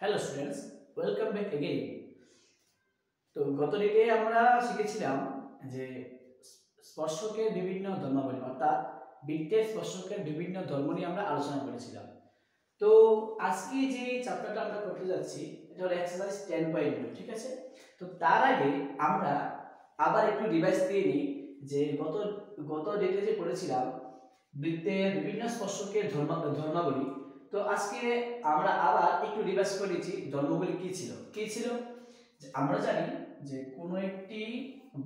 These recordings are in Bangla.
Hello students, welcome back again. তো গত দিকে আমরা শিখেছিলাম যে স্পর্শকের বিভিন্ন ধর্মাবলী, অর্থাৎ বৃত্তের স্পর্শকের বিভিন্ন ধর্ম নিয়ে আমরা আলোচনা করেছিলাম। তো আজকে যে চ্যাপ্টারটা আমরা করতে যাচ্ছি এটা হলো এক্সারসাইজ 10.2, ঠিক আছে? তো তার আগে আমরা আবার একটু রিভাইজ দিয়ে নিই যে গত গত ডেটে যে পড়েছিলাম বৃত্তের বিভিন্ন স্পর্শকের ধর্মাবলী। তো আজকে আমরা আবার একটু রিভাইজ করে নিচ্ছি ধর্মগুলি কি ছিল। আমরা জানি যে কোনো একটি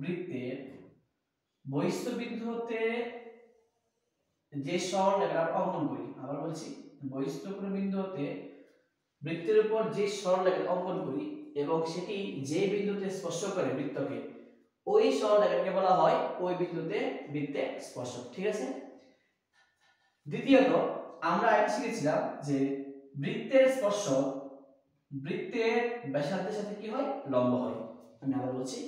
বৃত্তের বহিস্থ বিন্দু হতে যে সরলরেখা অঙ্কন করি, আবার বলছি, বহিস্থ কোনো বিন্দু হতে বৃত্তের উপর যে সরলরেখা অঙ্কন করি এবং সেটি যে বিন্দুতে স্পর্শ করে বৃত্তকে, ওই সরলরেখাকে বলা হয় ওই বিন্দুতে বৃত্তের স্পর্শক, ঠিক আছে? দ্বিতীয়ত আমরা আগে শিখেছিলাম যে বৃত্তের স্পর্শক বৃত্তের ব্যাসার্ধের সাথে কি হয়, লম্ব হয়। আমি আবার বলছি,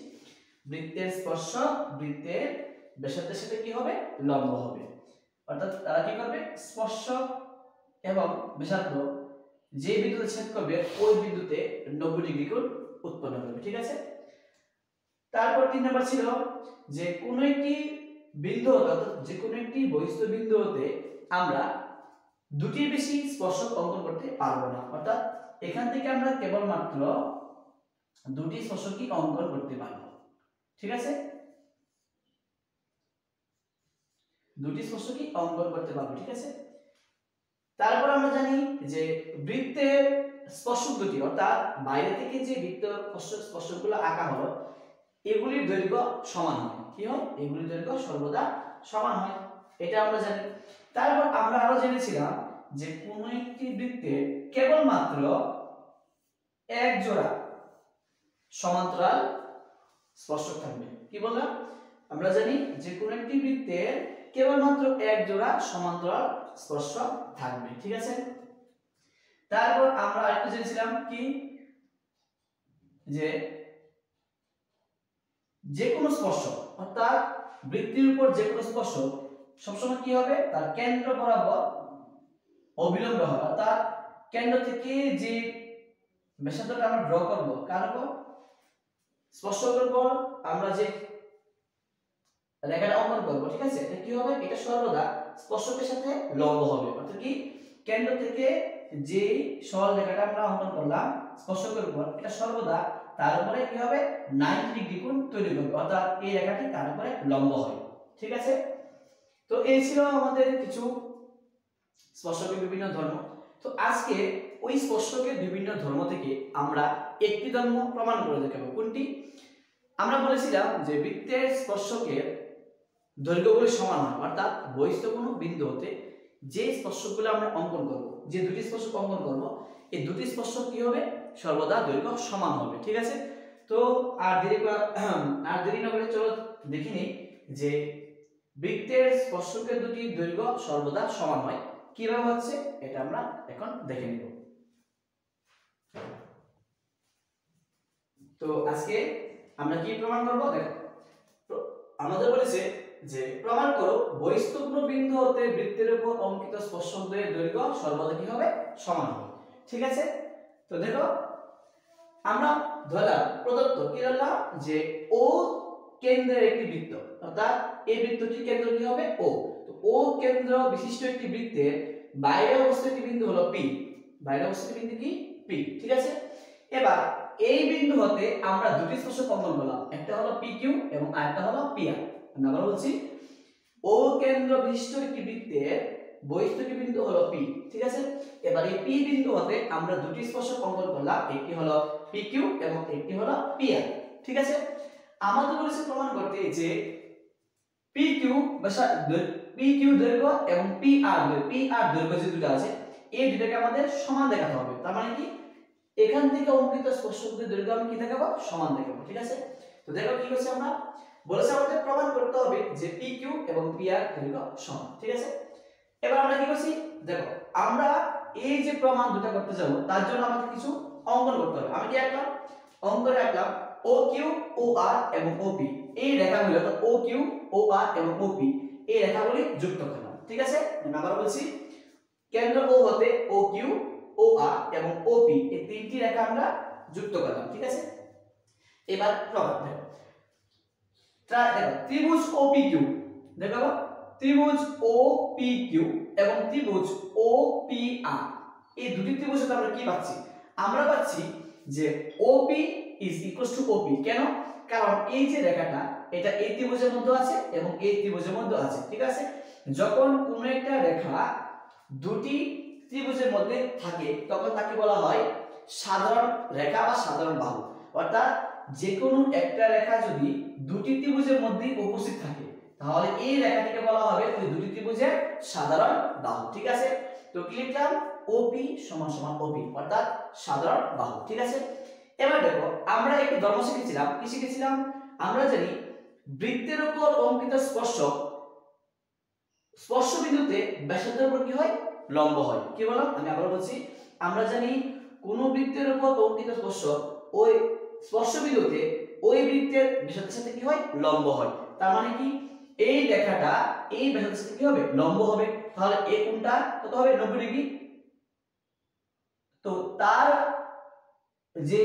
বৃত্তের স্পর্শক বৃত্তের ব্যাসার্ধের সাথে কি হবে, লম্ব হবে। অর্থাৎ তারা কি করবে, স্পর্শক এবং ব্যাসার্ধ যে বিন্দুতে ছেদ করবে ওই বিন্দুতে 90 ডিগ্রি কোণ উৎপন্ন করবে, ঠিক আছে? তারপর 3 নাম্বার ছিল যে কোনো একটি বিন্দু অর্থাৎ যে কোনো একটি বহিস্থ বিন্দু হতে আমরা দুটির বেশি স্পর্শক অঙ্কন করতে পারবো না। অর্থাৎ এখান থেকে আমরা কেবলমাত্র দুটি স্পর্শকই অঙ্কন করতে পারবো, ঠিক আছে? দুটি স্পর্শকই অঙ্কন করতে পারবো, ঠিক আছে? তারপর আমরা জানি যে বৃত্তের স্পর্শক দুটি, অর্থাৎ বাইরে থেকে যে বৃত্ত স্পর্শকগুলো আঁকা হলো এগুলির দৈর্ঘ্য সমান হয়। কি হয়? এগুলির দৈর্ঘ্য সর্বদা সমান হয়, এটা আমরা জানি। তারপর আমরা আরো জেনেছিলাম যে কোন একটি বৃত্তের কেবলমাত্র এক জোড়া সমান্তরাল স্পর্শক থাকবে। কি বললাম? আমরা জানি যে কোন একটি বৃত্তের কেবলমাত্র এক জোড়া সমান্তরাল স্পর্শক থাকবে, ঠিক আছে? তারপর আমরা আরেকটা জেনেছিলাম কি, যে কোনো স্পর্শক অর্থাৎ বৃত্তের উপর যে কোনো স্পর্শক সবসময় কি হবে, তার কেন্দ্র বরাবর অবিলম্ব হয়। অর্থাৎ কেন্দ্র থেকে যে ব্যাসার্ধটা আমরা ড্র করব কার উপর, স্পর্শকের উপর আমরা যে রেখাটা অঙ্কন করব, ঠিক আছে? এটা কি হবে, এটা সর্বদা স্পর্শকের সাথে লম্ব হবে। অর্থাৎ কি, কেন্দ্র থেকে যে সরল রেখাটা আমরা অঙ্কন করলাম স্পর্শকের উপর, এটা সর্বদা তার উপরে কি হবে, 90 ডিগ্রি কোণ তৈরি করবে। অর্থাৎ এই রেখাটি তার উপরে লম্ব হয়, ঠিক আছে? তো এই ছিল আমাদের কিছু স্পর্শকের বিভিন্ন ধর্ম। তো আজকে ওই স্পর্শকের বিভিন্ন ধর্ম থেকে আমরা একটি ধর্ম প্রমাণ করে দেখাবো। কোনটি? আমরা বলেছিলাম যে বৃত্তের স্পর্শকের দৈর্ঘ্যগুলি সমান হয়, অর্থাৎ বহিস্থ কোনো বিন্দু হতে যে স্পর্শকগুলো আমরা অঙ্কন করব, যে দুটি স্পর্শক অঙ্কন করব, এই দুটি স্পর্শক কি হবে, সর্বদা দৈর্ঘ্য সমান হবে, ঠিক আছে? তো আর দেরি না করে চলো দেখে নিই যে বৃত্তের স্পর্শকের দুটি দৈর্ঘ্য সর্বদা সমান হয় কিভাবে হচ্ছে, এটা আমরা এখন দেখে নিব। তো আজকে আমরা কি প্রমাণ করব, দেখো আমাদের বলেছে যে প্রমাণ করো বহিস্থ কোনো বিন্দু হতে বৃত্তের উপর অঙ্কিত স্পর্শকদ্বয়ের দৈর্ঘ্য সর্বদা কি হবে, সমান হবে, ঠিক আছে? তো দেখো আমরা ধরলাম প্রদত্ত কি ধরলাম যে ও কেন্দ্রের একটি বৃত্ত, অর্থাৎ এই বৃত্তটির কেন্দ্র কি হবে, ও। তো ও কেন্দ্র বিশিষ্ট একটি বৃত্তের বাইরে অবস্থিত একটি বিন্দু হলো পি, বাইরে অবস্থিত বিন্দু কি, পি, ঠিক আছে? এবার এই বিন্দু হতে আমরা দুটি স্পর্শক অঙ্কন করলাম, একটা হলো পি কিউ এবং আরেকটা হলো পি আর। আমি আবার বলছি, ও কেন্দ্র বিশিষ্ট একটি বৃত্তের বহিস্থ বিন্দু হলো পি, ঠিক আছে? এবার এই পি বিন্দু হতে আমরা দুটি স্পর্শক অঙ্কন করলাম, একটি হলো পি কিউ এবং একটি হলো পি আর, ঠিক আছে? আমাদের বলেছে প্রমাণ করতে যে পি কিউ দৈর্ঘ্য এবং পি আর দৈর্ঘ্য যে দুটো আছে এই দুটোকে আমাদের সমান দেখাতে হবে। তার মানে কি, এখান থেকে অঙ্কিত স্পর্শকদের দৈর্ঘ্য আমি কি দেখাবো, সমান দেখাবো, ঠিক আছে? তো দেখো কি করছে, আমরা বলেছে আমাদের প্রমাণ করতে হবে যে পি কিউ এবং পি আর দৈর্ঘ্য সমান, ঠিক আছে? এবার আমরা কি করছি, দেখো আমরা এই যে প্রমাণ দুটো করতে যাব তার জন্য আমাদের কিছু অঙ্কন করতে হবে। আমি কি আঁকলাম, অঙ্কন রাখলাম ও কিউ, ও আর এবং ও পি, এই রেখাগুলো অর্থাৎ ও কিউ, ও আর এবং ও পি এই রেখাগুলি যুক্ত করলাম, ঠিক আছে? আমি আবার বলছি, কেন্দ্র ও হতে ও কিউ OA এবং OP এই তিনটি রেখা আমরা যুক্ত করলাম, ঠিক আছে। এবার প্রকার দেখো, ত্রিভুজ OPQ, দেখো ত্রিভুজ OPQ এবং ত্রিভুজ OPR এই দুটি ত্রিভুজে আমরা কি পাচ্ছি? আমরা পাচ্ছি যে OP OP। কেন? কারণ এই যে রেখাটা এটা এই ত্রিভুজের মধ্যে আছে এবং এই ত্রিভুজের মধ্যে আছে, ঠিক আছে। যখন কোনো একটা রেখা দুটি ত্রিভুজের মধ্যে থাকে তখন তাকে বলা হয় সাধারণ রেখা বা সাধারণ বাহু। অর্থাৎ যে কোনো একটা রেখা যদি দুটি ত্রিভুজের মধ্যে উপস্থিত থাকে তাহলে এই রেখাটিকে বলা হবে ওই দুটি ত্রিভুজের সাধারণ বাহু, ঠিক আছে। তো কি লিখলাম? OP = OP অর্থাৎ সাধারণ বাহু, ঠিক আছে। এবার দেখো আমরা একটু ধর্ম শিখেছিলাম, কি শিখেছিলাম? আমরা জানি বৃত্তের উপর অঙ্কিত স্পর্শক স্পর্শ বিন্দুতে ব্যাসার্ধের উপর কি হয়? লম্ব হয়। কি বললাম? আমি আবার বলছি, আমরা জানি কোন বৃত্তের উপর অঙ্কিত স্পর্শক ওই স্পর্শ বিন্দুতে ওই বৃত্তের ব্যাসার্ধের সাথে কি হয়? লম্ব হয়। তার মানে কি এই রেখাটা এই ব্যাসার্ধের সাথে কি হবে? লম্ব হবে। তাহলে এই কোণটা কত হবে? 90 ডিগ্রি। তো তার যে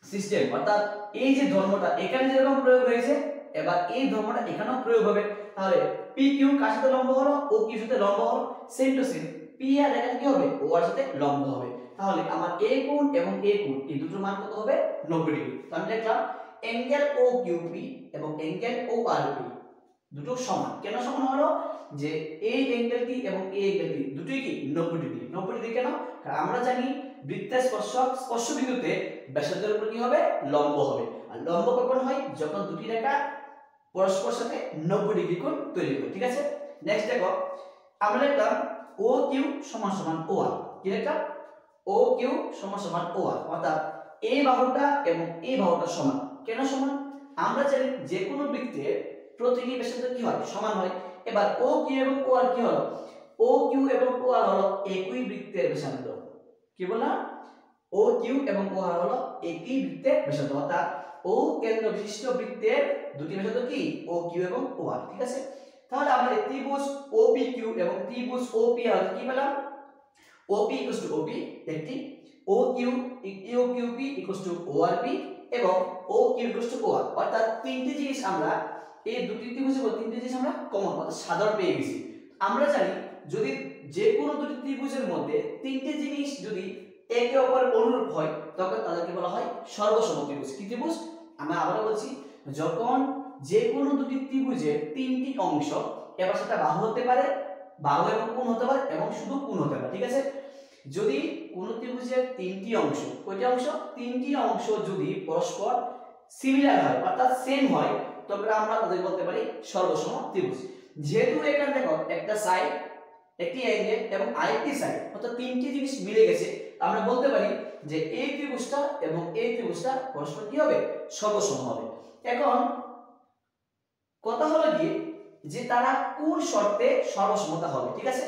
সিস্টেম অর্থাৎ এই যে ধর্মটা এখানে যেরকম প্রয়োগ হয়েছে এবার এই ধর্মটা এখানেও প্রয়োগ হবে। তাহলে PQ কার সাথে লম্ব হলো? OQ এর সাথে লম্ব হলো, সেম টু সেম। P আর এখানে কি হবে? O এর সাথে লম্ব হবে। তাহলে আমার A কোণ এবং A কোণ এই দুটোর মান কত হবে? 90 ডিগ্রি। তো আমি লিখলাম অ্যাঙ্গেল OQP এবং অ্যাঙ্গেল ORP দুটো সমান। কেন সমান হলো? যে এই অ্যাঙ্গেলটি এবং এই অ্যাঙ্গেলটি দুটোই কি 90 ডিগ্রি। 90 ডিগ্রি কেন? কারণ আমরা জানি বৃত্তের স্পর্শ বিন্দুতে ব্যাসার্ধের উপর কি হবে? লম্ব হবে। আর লম্ব কখন হয়? যখন দুটি রেখা পরস্পর সাথে 90 ডিগ্রি কোণ তৈরি করে, ঠিক আছে। নেক্সট দেখো আমরা লিখলাম OQ = OR। কি লিখলাম? OQ = OR অর্থাৎ এই বাহুটা এবং এই বাহুটা সমান। কেন সমান? আমরা জানি যে কোনো বৃত্তের প্রতিটি ব্যাসার্ধ কি হয়? সমান হয়। এবার OQ এবং OR কি হলো? OQ এবং OR হলো একই বৃত্তের ব্যাসার্ধ। কি বললাম? OQ এবং OR হলো একই বৃত্তের ব্যাসার্ধ অর্থাৎ O কেন্দ্র বিশিষ্ট বৃত্তের দুটি ব্যাসার্ধ কি? OQ এবং OR, ঠিক আছে। তাহলে আমরা এই ত্রিভুজ OPQ এবং ত্রিভুজ OPR কি পেলাম? OP = OP একটি, OQP = ORP এবং OQ = OR অর্থাৎ তিনটি জিনিস আমরা এই দুটি ত্রিভুজের মধ্যে তিনটি জিনিস আমরা কমন অর্থাৎ সাধারণ পেয়ে গেছি। আমরা জানি যদি যে কোনো দুটি ত্রিভুজের মধ্যে তিনটি জিনিস যদি একে অপরের অনুরূপ হয় তখন তাদেরকে বলা হয় সর্বসম ত্রিভুজ। কি ত্রিভুজ? আমরা আবারও বলছি, যখন যে কোনো দুটি ত্রিভুজের তিনটি অংশ এবার সেটা বাহু হতে পারে, বাহু এবং কোণ হতে পারে এবং শুধু কোণ হতে পারে, ঠিক আছে। যদি কোন ত্রিভুজের তিনটি অংশ, কয়টি অংশ? তিনটি অংশ যদি পরস্পর সিমিলার হয় অর্থাৎ সেম হয় তবে আমরা তাদের বলতে পারি সর্বসম ত্রিভুজ। যেহেতু এখানে দেখো একটা সাইড, একটি অ্যাঙ্গেল এবং আরেকটি সাইড অর্থাৎ তিনটি জিনিস মিলে গেছে, আমরা বলতে পারি যে এই ত্রিভুজটা এবং এই ত্রিভুজটা পরস্পর কি হবে? সর্বসম হবে। এখন কথা হলো কি যে তারা কোন শর্তে সর্বসমতা হবে, ঠিক আছে।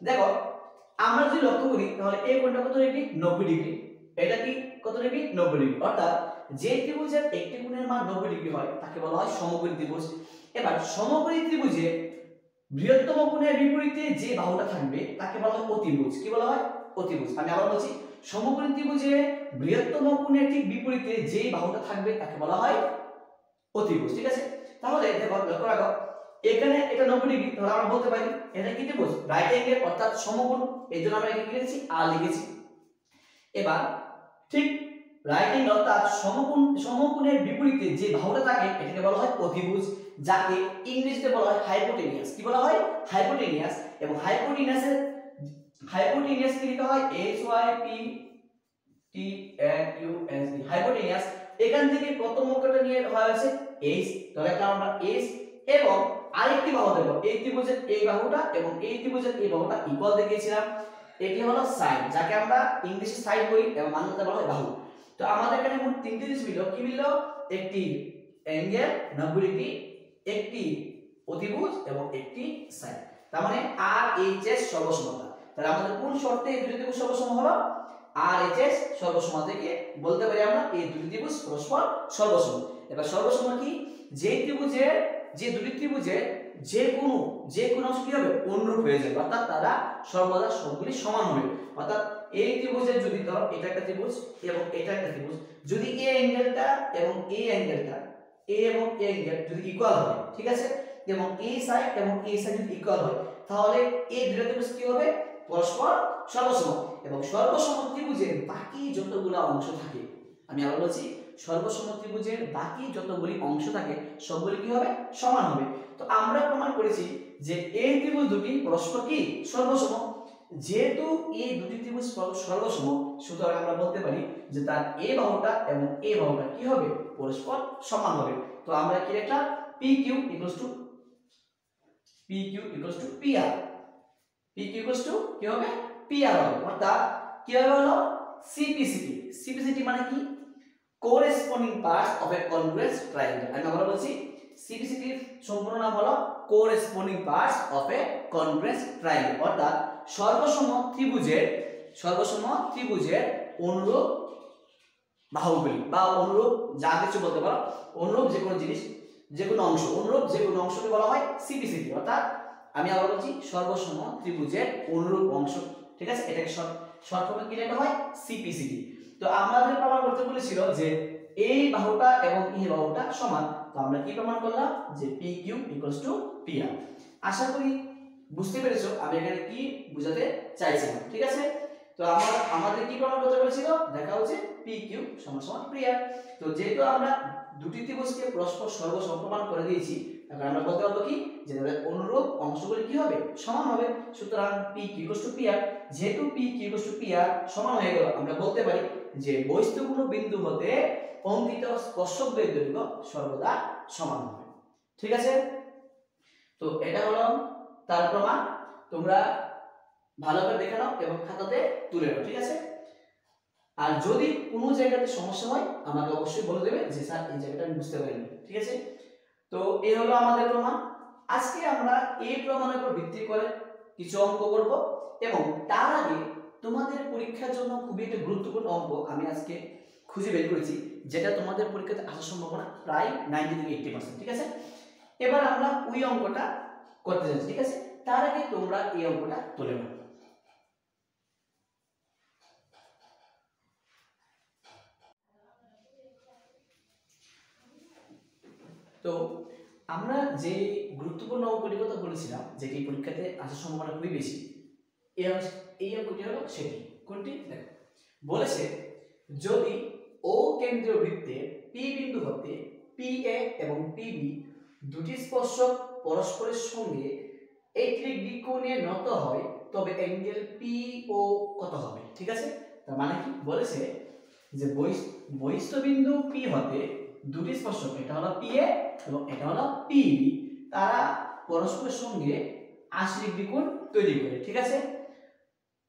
দেখো আমরা যদি লক্ষ্য করি তাহলে এই কোণটা কত ডিগ্রি? 90 ডিগ্রি। এটা কি কত ডিগ্রি? 90 ডিগ্রি। অর্থাৎ যে ত্রিভুজের একটি কোণের মান 90 ডিগ্রি হয় তাকে বলা হয় সমকোণী ত্রিভুজ। এবার সমকোণী ত্রিভুজে বৃহত্তম কোণের বিপরীতে যে বাহুটা থাকবে তাকে বলা হয় অতিভুজ। কি বলা হয়? অতিভুজ। আমি আবার বলছি, সমকোণী ত্রিভুজে বৃহত্তম কোণের ঠিক বিপরীতে যে বাহুটা থাকবে তাকে বলা হয় অতিভুজ, ঠিক আছে। তাহলে দেখো লক্ষ্য রাখো এখানে এটা 90 ডিগ্রি, তাহলে আমরা বলতে পারি এটা কি ত্রিভুজ? রাইট অ্যাঙ্গেল অর্থাৎ সমকোণ। এইজন্য আমরা এখানে কি লিখেছি? আর লিখেছি। এবার ঠিক রাইট অ্যাঙ্গেল অর্থাৎ সমকোণের বিপরীতে যে বাহুটা থাকে এটাকে বলা হয় অতিভুজ, যাকে ইংরেজিতে বলা হয় হাইপোটেনিয়াস। কি বলা হয়? হাইপোটেনিয়াস। এবং হাইপোটেনিয়াস কি লেখা হয়? HYPTNUS। হাইপোটেনিয়াস। এখান থেকে প্রথম অঙ্কটা নিয়ে হয়েছে h, তাহলে আমরা h এবং আরেকটি বাহু দেব। এই ত্রিভুজের এই বাহুটা এবং এই ত্রিভুজের এই বাহুটা ইকুয়াল দেখিয়েছিলাম, এটি হলো সাইড, যাকে আমরা ইংলিশে সাইড বলি এবং বাংলাতে বলা হয় বাহু। তো আমাদের এখানে মোট তিনটি জিনিস মিলল। কি মিলল? একটি অ্যাঙ্গেল 90 ডিগ্রি, একটি অতিভুজ এবং একটি সাইড। তার মানে RHS সর্বসমতা। তাহলে আমাদের কোন শর্তে এই দুটি ত্রিভুজ সর্বসম হলো? RHS সর্বসম থেকে বলতে পারি আমরা এই দুটি ত্রিভুজ পরস্পর সর্বসম। এবার সর্বসম কি? যে দুটি ত্রিভুজের যে কোনো অংশ কি হবে অনুরূপ হয়ে যাবে, অর্থাৎ তারা সর্বদা সবগুলি সমান হবে। অর্থাৎ এই ত্রিভুজের যদি ধর এটা একটা ত্রিভুজ এবং এটা একটা ত্রিভুজ, যদি এ অ্যাঙ্গেলটা এবং এ অ্যাঙ্গেলটা এ এবং এ অ্যাঙ্গেল যদি ইকুয়াল হয়, ঠিক আছে, এবং এই সাইড এবং এই সাইড যদি ইকুয়াল হয়, তাহলে এই দুটো ত্রিভুজ কি হবে পরস্পর সর্বসম। এবং সর্বসম ত্রিভুজের বাকি যতগুলো অংশ থাকে, আমি আবার বলছি, সর্বসম ত্রিভুজের বাকি যতগুলি অংশ থাকে সবগুলি কি হবে সমান হবে। তো আমরা প্রমাণ করেছি যে এই ত্রিভুজ দুটি পরস্পর কি সর্বসম। যেহেতু এই দুটি ত্রিভুজ সর্বসম, সুতরাং আমরা বলতে পারি যে তার এ বাহুটা এবং এ বাহুটা কি হবে পরস্পর সমান হবে। তো আমরা কি লিখলাম PQ = PR। PQ কি হবে PR হবে, অর্থাৎ কি হবে হলো CPCT মানে কি corresponding parts of a congruous triangle। আমি আবার বলছি, CPCT এর সম্পূর্ণ নাম হলো corresponding parts of a congruous triangle, অর্থাৎ সর্বসম ত্রিভুজের অনুরূপ বাহুগুলি বা অনুরূপ যা কিছু বলতে পারো, অনুরূপ যে কোনো জিনিস, যে কোনো অংশ, অনুরূপ যে কোনো অংশকে বলা হয় CPCT। অর্থাৎ আমি আবার বলছি সর্বসম ত্রিভুজের অনুরূপ অংশ, ঠিক আছে, এটাকে শর্ট ফর্মে কি লেখা হয় CPCT। তো আমাদের প্রমাণ করতে বলেছিল যে এই বাহুটা এবং এই বাহুটা সমান, তো আমরা কি প্রমাণ করলাম যে PQ = PR। আশা করি বুঝতে পেরেছো আমি এখানে কি বোঝাতে চাইছিলাম, ঠিক আছে। তো আমাদের কি প্রমাণ করতে বলেছিল, দেখা হচ্ছে PQ = PR। তো যেহেতু আমরা দুটি ত্রিভুজকে পরস্পর সর্বসম প্রমাণ করে দিয়েছি, এখন আমরা বলতে পারবো কি যে তাদের অনুরূপ অংশগুলি কি হবে সমান হবে। সুতরাং PQ = PR। যেহেতু PQ = PR সমান হয়ে গেল, আমরা বলতে পারি যে বস্তুগুলো বিন্দু হতে অঙ্কিত স্পর্শকদের দৈর্ঘ্য সর্বদা সমান হবে, ঠিক আছে। তো এটা হলো তার প্রমাণ। তোমরা ভালো করে দেখে নাও এবং খাতাতে তুলে নাও, ঠিক আছে। আর যদি কোনো জায়গাতে সমস্যা হয় আমাকে অবশ্যই বলে দেবে যে স্যার এই জায়গাটা আমি বুঝতে পারিনি, ঠিক আছে। তো এই হলো আমাদের প্রমাণ। আজকে আমরা এই প্রমাণের উপর ভিত্তি করে কিছু অঙ্ক করব, এবং তার আগে তোমাদের পরীক্ষার জন্য খুবই একটা গুরুত্বপূর্ণ অঙ্ক আমি আজকে খুঁজে বের করেছি, যেটা তোমাদের পরীক্ষাতে আসার সম্ভাবনা প্রায় 90 থেকে 80%, ঠিক আছে। এবার আমরা ওই অঙ্কটা করতে যাচ্ছি, ঠিক আছে। তার আগে তোমরা এই অঙ্কটা তুলে নাও। তো আমরা যে গুরুত্বপূর্ণ অঙ্কটির কথা বলেছিলাম, যেটি পরীক্ষাতে আসার সম্ভাবনা খুবই বেশি, এই অঙ্কটি হলো সেটি। কোনটি দেখো, বলেছে যদি ও কেন্দ্রীয় বৃত্তের P বিন্দু হতে PA এবং PB দুটি স্পর্শক পরস্পরের সঙ্গে 80 ডিগ্রি কোণে নত হয়, তবে অ্যাঙ্গেল PO কত হবে, ঠিক আছে। তার মানে কি বলেছে যে বহিস্থ বিন্দু P হতে দুটি স্পর্শক, এটা হলো PA এবং এটা হলো PB, তারা পরস্পরের সঙ্গে 80 ডিগ্রি কোণ তৈরি করে, ঠিক আছে।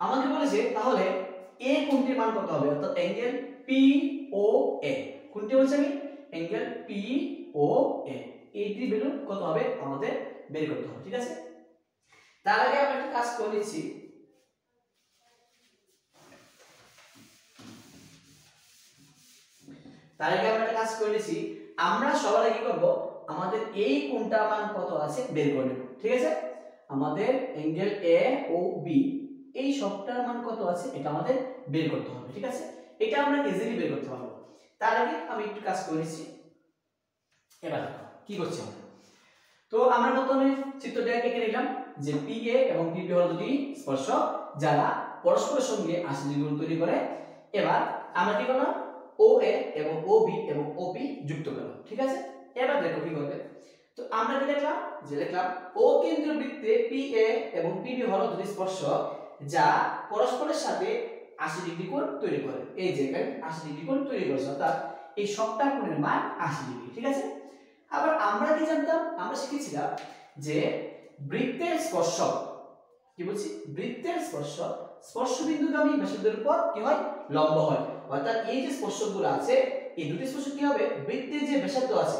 আমাকে বলেছে তাহলে A কোণটির মান কত হবে, অর্থাৎ অ্যাঙ্গেল POA। কোনটি বলছি আমি, অ্যাঙ্গেল POA, এইটির ভ্যালু কত হবে আমাদের বের করতে হবে, ঠিক আছে। তার আগে আমরা একটা কাজ করে নিচ্ছি। আমরা সবার আগে কি করব, আমাদের এই কোণটার মান কত আছে বের করে নেব, ঠিক আছে। আমাদের অ্যাঙ্গেল A ও B এই সবটার মান কত আছে এটা আমাদের বের করতে হবে, ঠিক আছে। এটা আমরা ইজিলি বের করতে পারবো। তার আগে আমি একটু কাজ করে নিচ্ছি। এবার দেখো কি করছি আমরা। তো আমরা প্রথমে চিত্রটা এঁকে নিলাম যে PA এবং PB হলো দুটি স্পর্শক যারা পরস্পরের সঙ্গে 80 ডিগ্রি কোণ তৈরি করে। এবার আমরা কি করলাম, OA এবং OB এবং OP যুক্ত করলাম, ঠিক আছে। এবার দেখো কি করবে। তো আমরা কি লিখলাম, যে লিখলাম ও কেন্দ্রীয় বৃত্তে PA এবং PB হলো দুটি স্পর্শক যা পরস্পরের সাথে 80 ডিগ্রি কোণ তৈরি করে। এই যে এখানে 80 ডিগ্রি কোণ তৈরি করেছে, অর্থাৎ এই সবটা কোণের মান 80 ডিগ্রি, ঠিক আছে। আবার আমরা কি জানতাম, আমরা শিখেছিলাম যে বৃত্তের স্পর্শক, কি বলছি, বৃত্তের স্পর্শক স্পর্শবিন্দুগামী ব্যাসার্ধের উপর কি হয় লম্ব হয়। অর্থাৎ এই যে স্পর্শকগুলো আছে এই দুটি স্পর্শক কি হবে, বৃত্তের যে ব্যাসার্ধ আছে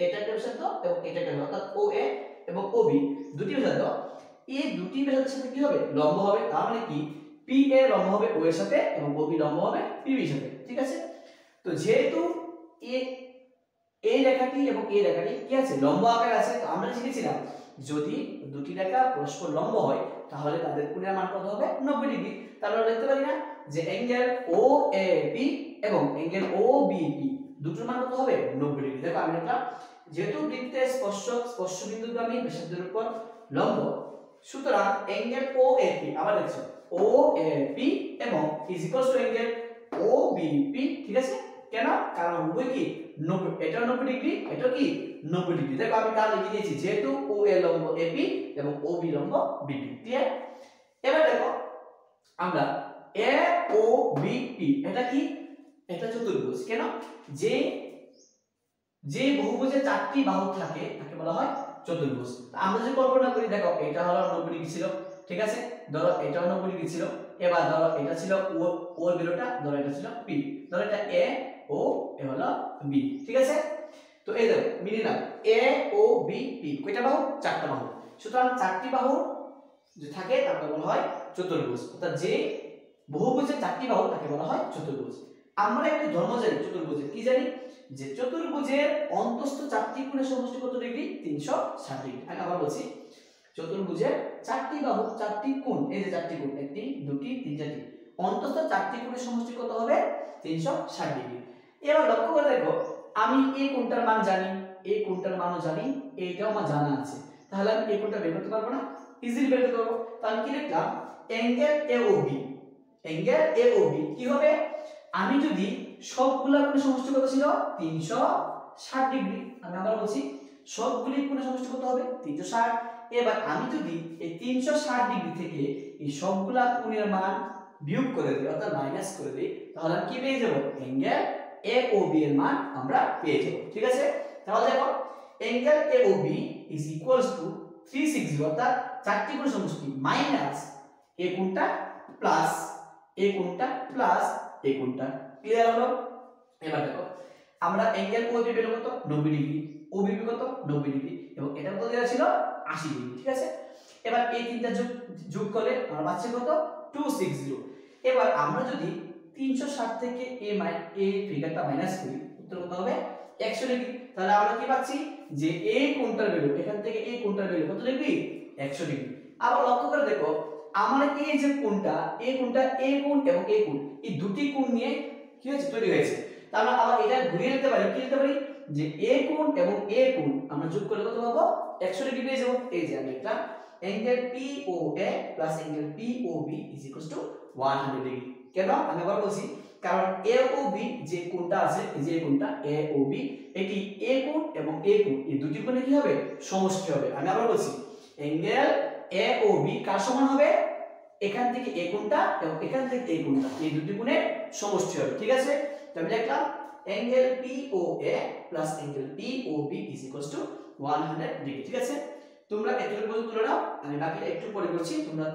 এটা একটা ব্যাসার্ধ এবং এটা একটা, অর্থাৎ OA এবং OB দুটি ব্যাসার্ধ, এই দুটি ব্যাসার্ধের সাথে কি হবে লম্ব হবে। তার মানে কি PA লম্ব হবে O এর সাথে এবং OB লম্ব হবে PB এর সাথে, ঠিক আছে। তো যেহেতু এই রেখাটি এবং এই রেখাটি কি আছে লম্ব আকারে আছে, তো আমরা শিখেছিলাম যদি দুটি রেখা পরস্পর লম্ব হয় তাহলে তাদের কোণের মান কত হবে 90 ডিগ্রি। তাহলে আমরা লিখতে পারি না যে অ্যাঙ্গেল OAP এবং অ্যাঙ্গেল OBP দুটোর মান কত হবে 90 ডিগ্রি। দেখো আমি লিখলাম যেহেতু বৃত্তের স্পর্শক স্পর্শবিন্দুগামী ব্যাসার্ধের উপর লম্ব, সুতরাং অ্যাঙ্গেল OAP আবার দেখছো OAP এবং is equals to angle OBP, ঠিক আছে? কেন? কারণ উভয় কি 90, এটা 90 ডিগ্রি, এটা কি 90 ডিগ্রি। দেখো আমি কার লিখে দিয়েছি যেহেতু OA লম্ব AP এবং OB লম্ব BP, ক্লিয়ার? এবার দেখো আমরা AOBP এটা কি? এটা চতুর্ভুজ। কেন? যে বহুভুজে চারটি বাহু থাকে তাকে বলা হয় চতুর্ভুজ। আমরা যদি কল্পনা করি, দেখো এটা হলো 90 ডিগ্রি ছিল, ঠিক আছে? ধরো এটাও 90 ডিগ্রি ছিল, এবার ধরো এটা ছিল ও এর বিন্দুটা, ধরো এটা ছিল P, ধরো এটা A ও এ হলো B, ঠিক আছে? তো এই দেখো মিলে নাও AOBP কয়টা বাহু? চারটা বাহু। সুতরাং চারটি বাহু যে থাকে তাকে বলা হয় চতুর্ভুজ, অর্থাৎ যে বহুভুজের চারটি বাহু তাকে বলা হয় চতুর্ভুজ। আমরা একটি ধর্ম জানি চতুর্ভুজের, কি জানি? যে চতুর্ভুজের অন্তস্থ চারটি কোণের সমষ্টি কত ডিগ্রি? 360 ডিগ্রি। আমি আবার বলছি, চতুর্ভুজের চারটি বাহু চারটি কোণ, এই যে চারটি কোণ, একটি দুটি তিন চারটি, অন্তস্থ চারটি কোণের সমষ্টি কত হবে? 360 ডিগ্রি। এবার লক্ষ্য করে দেখো আমি এই কোণটার মান জানি, এই কোণটার মানও জানি, এইটাও আমার জানা আছে, তাহলে আমি এই কোণটা বের করতে পারবো না? ইজিলি বের করতে পারবো। তাহলে কি লিখলাম? অ্যাঙ্গেল AOB, অ্যাঙ্গেল AOB কি হবে? আমি যদি সবগুলা কোণের সমষ্টি কত ছিল? 360 ডিগ্রি। আমি আবার বলছি সবগুলি কোণের সমষ্টি কত হবে? 360। এবার আমি যদি এই 360 ডিগ্রি থেকে এই সবগুলা কোণের মান বিয়োগ করে দিই, অর্থাৎ মাইনাস করে দিই, তাহলে আমি কি পেয়ে যাব? অ্যাঙ্গেল AOB এর মান আমরা পেয়ে যাব, ঠিক আছে? তাহলে দেখো angle AOB is equals to 360, অর্থাৎ চারটি কোণের সমষ্টি মাইনাস এই কোণটা প্লাস এই কোণটা প্লাস এই কোণটা, ক্লিয়ার হলো? এবার দেখো আমরা অ্যাঙ্গেল OAB পেলাম কত? 90 ডিগ্রি, OBP কত? 90 ডিগ্রি, এবং এটা কত দেওয়া ছিল? 80 ডিগ্রি, ঠিক আছে? এবার এই তিনটা যোগ করলে আমরা পাচ্ছি কত? 260। এবার আমরা যদি 360 থেকে এই ফিগারটা মাইনাস করি, উত্তর কত হবে? 100 ডিগ্রি। তাহলে আমরা কি পাচ্ছি যে এই কোণটার ভ্যালু, এখান থেকে এই কোণটার ভ্যালু কত ডিগ্রি? 100 ডিগ্রি। আবার লক্ষ্য করে দেখো আমরা এই যে কোণটা, এই কোণটা, এই কোণ এবং এই কোণ, এই দুটি কোণ নিয়ে কি হয়েছে? তৈরি হয়েছে। তাহলে আমরা এটা ঘুরিয়ে নিতে পারি, কি নিতে পারি? যে এ কোণ এবং এ কোণ আমরা যোগ করলে কত পাবো? 100 ডিগ্রি পেয়ে যাব। এই যে আমি লিখলাম angle POA plus angle POB is equals to 100 degree. কেন? আমি আবার বলছি, কারণ AOB যে কোণটা আছে, এই যে কোণটা AOB, এটি এ কোণ এবং এ কোণ এই দুটি কোণে কি হবে? সমষ্টি হবে। আমি আবার বলছি অ্যাঙ্গেল AOB কার সমান হবে? এখান থেকে এই কোণটা এবং এখান থেকে এই কোণটা, এই দুটি কোণের সমষ্টি হবে, ঠিক আছে? তো আমি লিখলাম angle POA plus angle POB is equals to 100 degree, ঠিক আছে? তোমরা এতটুকু পর্যন্ত তুলে নাও, আমি বাকিটা একটু পরে করছি। তোমরা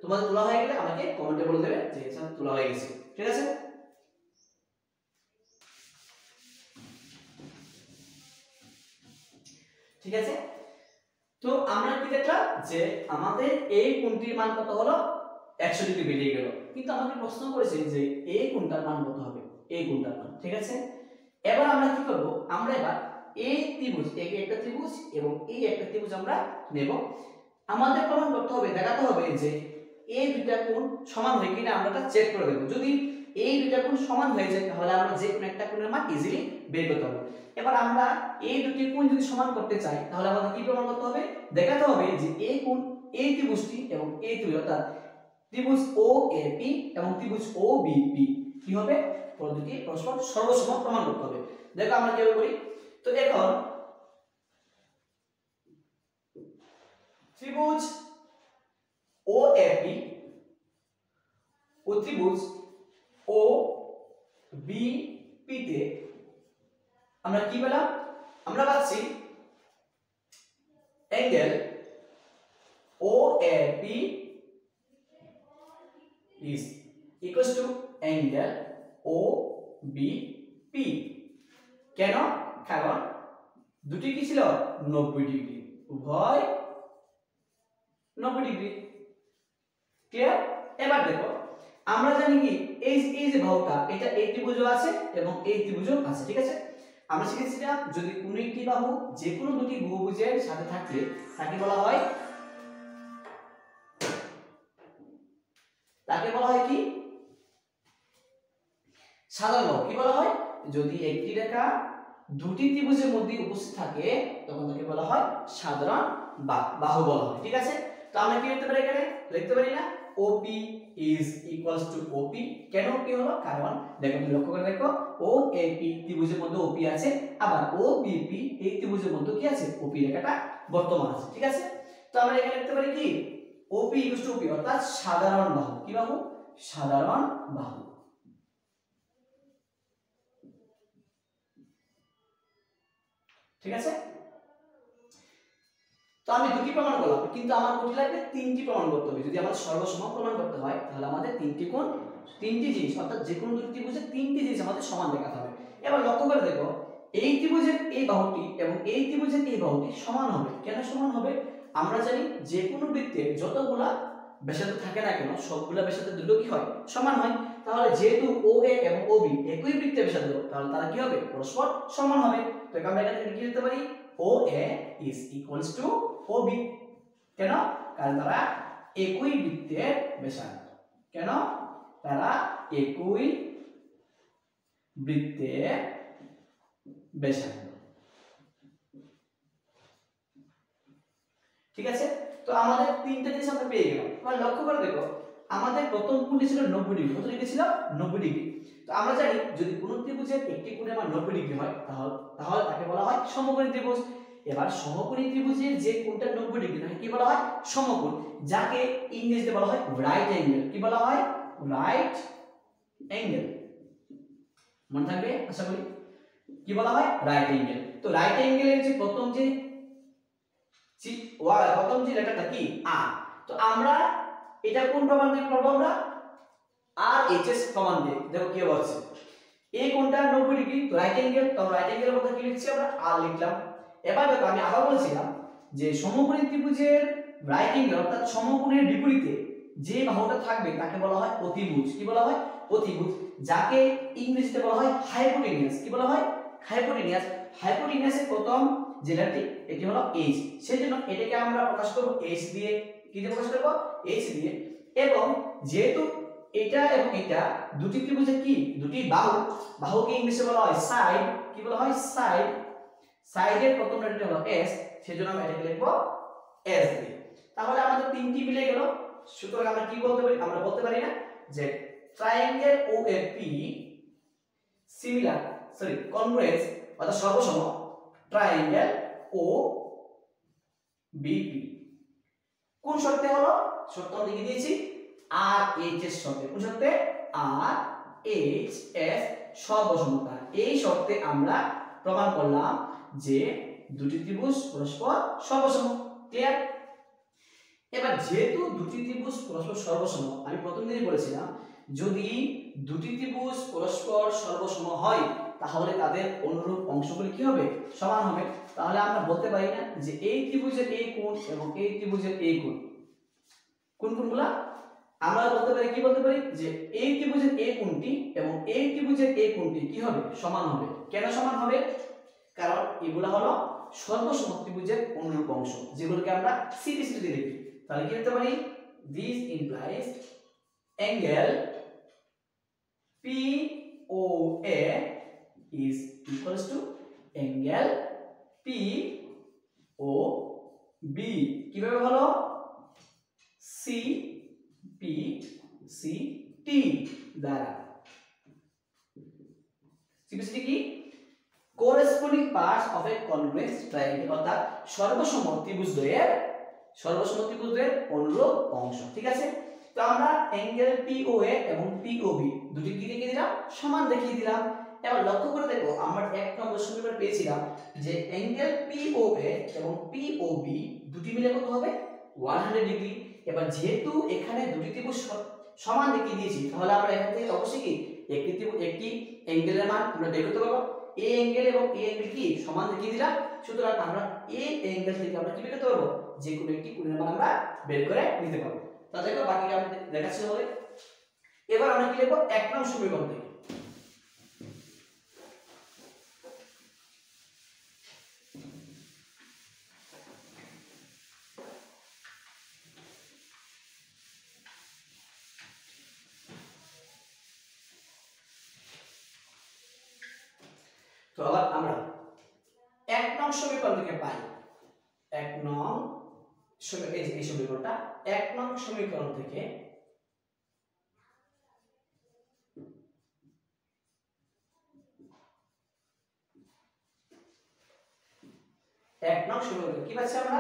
তোমাদের তোলা হয়ে গেলে আমাকে কমেন্টে বলে দেবে যে স্যার তোলা হয়ে গেছে, ঠিক আছে? ঠিক আছে, তো আমরা কি দেখলাম যে আমাদের এই কোণটির মান কত হলো? 100 ডিগ্রি বেরিয়ে গেল। কিন্তু আমাকে প্রশ্ন করেছে যে এই কোণটার মান কত হবে? এই কোণটার মান, ঠিক আছে? এবার আমরা কি করব? আমরা এবার এই ত্রিভুজ, এই একটা ত্রিভুজ এবং এই একটা ত্রিভুজ আমরা নেব। আমাদের প্রমাণ করতে হবে, দেখাতে হবে যে এই দুইটা কোণ সমান হয় কিনা আমরা এটা চেক করে দেব। যদি এই দুইটা কোণ সমান হয়ে যায় তাহলে আমরা যে কোনো একটা কোণের মান ইজিলি বের করতে পারবো। এবার আমরা এই দুটি কোণ যদি সমান করতে চাই তাহলে আমাদের কি প্রমাণ করতে হবে? দেখাতে হবে যে এই কোণ, এই ত্রিভুজটি এবং এই ত্রিভুজ, অর্থাৎ ত্রিভুজ OAP এবং ত্রিভুজ OBP কি হবে? দুটি পরস্পর সর্বসম প্রমাণ করতে হবে। দেখো আমরা কিভাবে করি। তো এখন ত্রিভুজ OAP ও ত্রিভুজ OBP তে আমরা কি পেলাম? আমরা পাচ্ছি angle OAP is equals to angle OBP। কেন? কারণ দুটি কি ছিল? 90 ডিগ্রি, উভয় 90 ডিগ্রি, ক্লিয়ার? এবার দেখো আমরা জানি কি এই যে বাহুটা, এটা এই ত্রিভুজও আছে এবং এই ত্রিভুজও আছে, ঠিক আছে? আমরা শিখেছিলাম যদি কোনো একটি বাহু যে কোনো দুটি বহুভুজের সাথে থাকে তাকে বলা হয় কি সাধারণ বাহু। কি বলা হয়? যদি একটি রেখা দুটি ত্রিভুজের মধ্যে উপস্থিত থাকে তখন তাকে বলা হয় সাধারণ বাহু বলা হয়। ঠিক আছে, তো আমরা কি লিখতে পারি? এখানে লিখতে পারি না OP is equals to OP। কেন OP হলো? কারণ দেখো, তুমি লক্ষ্য করে দেখো, OAP ত্রিভুজের মধ্যে OP আছে, আবার OBP এই ত্রিভুজের মধ্যে কি আছে? OP রেখাটা বর্তমান আছে। ঠিক আছে, তো আমরা এখানে লিখতে পারি কি OP equals to OP, অর্থাৎ সাধারণ বাহু। কি বাহু? সাধারণ বাহু। ঠিক আছে, তো আমি দুটি প্রমাণ করলাম, কিন্তু আমার কোটি লাগবে তিনটি প্রমাণ করতে হবে। যদি আমাদের সর্বসম প্রমাণ করতে হয় তাহলে আমাদের তিনটি কোণ, তিনটি জিনিস, অর্থাৎ যে কোনো দুটি ত্রিভুজের তিনটি জিনিস আমাদের সমান দেখাতে হবে। এবার লক্ষ্য করে দেখো, এই ত্রিভুজের এই বাহুটি এবং এই ত্রিভুজের এই বাহুটি সমান হবে। কেন সমান হবে? আমরা জানি যে কোনো বৃত্তের যতগুলা ব্যাসার্ধ থাকে না কেন সবগুলা ব্যাসার্ধ দুটো কি হয়? সমান হয়। তাহলে যেহেতু OA এবং OB একই বৃত্তের ব্যাসার্ধ, তাহলে তারা কি হবে? পরস্পর সমান হবে। তো আমরা এখান থেকে কি লিখতে পারি? OA is equals to OB। কেন? কারণ তারা একই বৃত্তের ব্যাসার্ধ। কেন? তারা একই বৃত্তের ব্যাসার্ধ। ঠিক আছে, তো আমাদের তিনটে জিনিস আমরা পেয়ে গেলাম। এবার লক্ষ্য করে দেখো, আমাদের প্রথম কোণটি ছিল 90 ডিগ্রি। কত ডিগ্রি ছিল? 90 ডিগ্রি। তো আমরা জানি যদি কোন ত্রিভুজের একটি কোণের মান 90 ডিগ্রি হয় তাহলে তাকে বলা হয় সমকোণী ত্রিভুজ। এবার সমকোণী ত্রিভুজের যে কোণটা 90 ডিগ্রি তাকে কি বলা হয়? সমকোণ, যাকে ইংরেজিতে বলা হয় রাইট অ্যাঙ্গেল। কি বলা হয়? Right angle. মনে থাকবে আশা করি। কি বলা হয়? Right angle. তো রাইট অ্যাঙ্গেলের যে প্রথম যে লেটারটা কি? আর। তো আমরা এটা কোন প্রমাণ দিয়ে করব? আমরা RHS প্রমাণ দিয়ে। দেখো কি হচ্ছে, এই কোণটা 90 ডিগ্রি, তো রাইট অ্যাঙ্গেল, তো রাইট অ্যাঙ্গেলের মধ্যে কি লিখছি? আমরা R লিখলাম। এবার দেখো, আমি আবার বলেছিলাম যে সমকোণী ত্রিভুজের রাইট অ্যাঙ্গেল অর্থাৎ সমকোণের বিপরীতে যে বাহুটা থাকবে তাকে বলা হয় অতিভুজ। কি বলা হয়? অতিভুজ, যাকে ইংরেজিতে বলা হয় হাইপোটেনিয়াস। কি বলা হয়? হাইপোটেনিয়াস। হাইপোটেনিয়াসের প্রথম যে লেটারটি এটি হলো H, সেজন্য এটাকে আমরা প্রকাশ করব H দিয়ে। কি দিয়ে প্রকাশ করব? H দিয়ে। এবং যেহেতু এটা এবং এটা দুটি ত্রিভুজের কি? দুটি বাহুকে ইংলিশে বলা হয় সাইড। কি বলা হয়? সাইড। সাইডের প্রথম লেটারটি হলো S, সেজন্য আমরা এটাকে লিখব S দিয়ে। তাহলে আমাদের তিনটি মিলে গেল। সুতরাং আমরা কি বলতে পারি? আমরা বলতে পারি না যে ট্রায়াঙ্গেল OAP কনগ্রুয়েন্স অর্থাৎ সর্বসম ট্রায়াঙ্গেল OBP। কোন শর্তে হলো? শর্ত আমরা লিখে দিয়েছি RHS শর্তে। কোন শর্তে? RHS সর্বসমতা। এই শর্তে আমরা প্রমাণ করলাম যে দুটি ত্রিভুজ পরস্পর সর্বসম। ক্লিয়ার? এবার যেহেতু দুটি ত্রিভুজ পরস্পর সর্বসম, আমি প্রথম দিনই বলেছিলাম যদি দুটি ত্রিভুজ পরস্পর সর্বসম হয় তাহলে তাদের অনুরূপ অংশগুলি কি হবে? সমান হবে। তাহলে আমরা বলতে পারি না যে এই ত্রিভুজের এই কোণ এবং এই ত্রিভুজের এই কোণ, কোন কোণগুলা? আমরা বলতে পারি, কি বলতে পারি? যে এই ত্রিভুজের এই কোণটি এবং এই ত্রিভুজের এই কোণটি কি হবে? সমান হবে। কেন সমান হবে? কারণ এগুলা হলো সর্বসম ত্রিভুজের অনুরূপ অংশ, যেগুলোকে আমরা সিরিজে লিখি। তাহলে কি লিখতে পারি? This implies angle POA is equals to angle POB। কিভাবে হলো? CPCT দ্বারা। CPCT কি? corresponding parts of a congruous triangle, অর্থাৎ সর্বসম ত্রিভুজদ্বয়ের অনুরূপ অংশ। ঠিক আছে, তো আমরা অ্যাঙ্গেল POA এবং POB দুটি কি দেখিয়ে দিলাম? সমান দেখিয়ে দিলাম। এবার লক্ষ্য করে দেখো, আমরা এক নম্বর সমীকরণ পেয়েছিলাম যে অ্যাঙ্গেল POA এবং POB দুটি মিলে কত হবে? 100 ডিগ্রি। এবার যেহেতু এখানে দুটি ত্রিভুজ সমান দেখিয়ে দিয়েছি, তাহলে আমরা এখান থেকে অবশ্যই কি একটি অ্যাঙ্গেলের মান আমরা বের করতে পারবো। এই অ্যাঙ্গেল এবং এই অ্যাঙ্গেল কি সমান দেখিয়ে দিলাম। সুতরাং আমরা এই অ্যাঙ্গেল থেকে আমরা কি বের করতে পারবো? যে কোনো একটি কোণের মান আমরা বের করে নিতে পারবো। তাহলে দেখো বাকিটা আমি দেখাচ্ছি হবে। এবার আমরা কি লিখব? এক নং সমীকরণ থেকে। তো আবার আমরা 1 নং সমীকরণ থেকে পাই 1 নং এই সমীকরণটা 1 নং সমীকরণ থেকে 1 নং সমীকরণ কি পাচ্ছি আমরা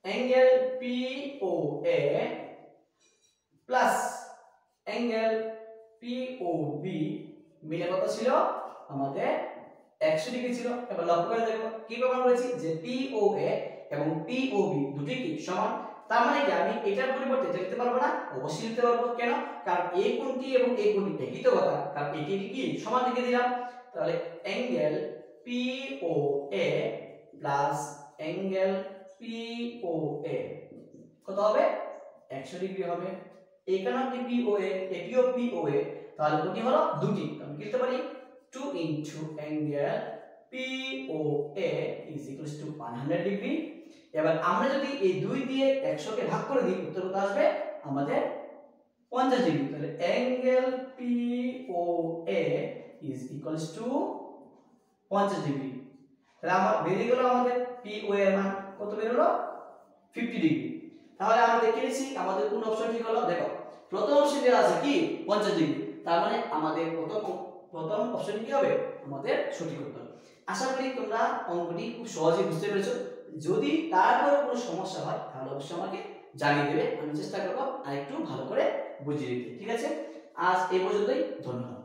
angle POA plus angle POB মিলে কত ছিল আমাদের 100 ডিগ্রি ছিল। এবার লক্ষ্য করে দেখো কি প্রমাণ করেছি যে POA এবং POB দুটি কি সমান। তার মানে কি আমি এটার পরিবর্তে এটা লিখতে পারবো না? অবশ্যই লিখতে পারবো। কেন? কারণ এই কোণটি এবং এই কোণটি একই তো কথা, কারণ এটি কি সমান লিখে দিলাম। তাহলে angle POA plus angle POA কত হবে 100 ডিগ্রি হবে। এইখানে কি POA এটিও POA, তাহলে কোণটি হলো দুটি। আমি কি লিখতে পারি 2 into angle POA is equals to 100 degree. এবার আমরা যদি এই 2 দিয়ে 100 কে ভাগ করে দিই উত্তর কত আসবে আমাদের 50 ডিগ্রি। তাহলে angle POA is equals to 50 degree. তাহলে আমার বেরিয়ে গেল আমাদের POA এর মান কত বের হলো 50 ডিগ্রি। তাহলে আমরা দেখে নিয়েছি আমাদের কোন অপশন ঠিক হলো। দেখো প্রথম অপশনে আছে কি 50 ডিগ্রি, তার মানে আমাদের প্রথম অপশন কি হবে আমাদের সঠিক উত্তর। আশা করি তোমরা অঙ্কটি খুব সহজেই বুঝতে পেরেছো। যদি তারপরে কোনো সমস্যা হয় তাহলে অবশ্যই আমাকে জানিয়ে দেবে, আমি চেষ্টা করব আরেকটু ভালো করে বুঝিয়ে দিতে। ঠিক আছে, আজ এই পর্যন্তই, ধন্যবাদ।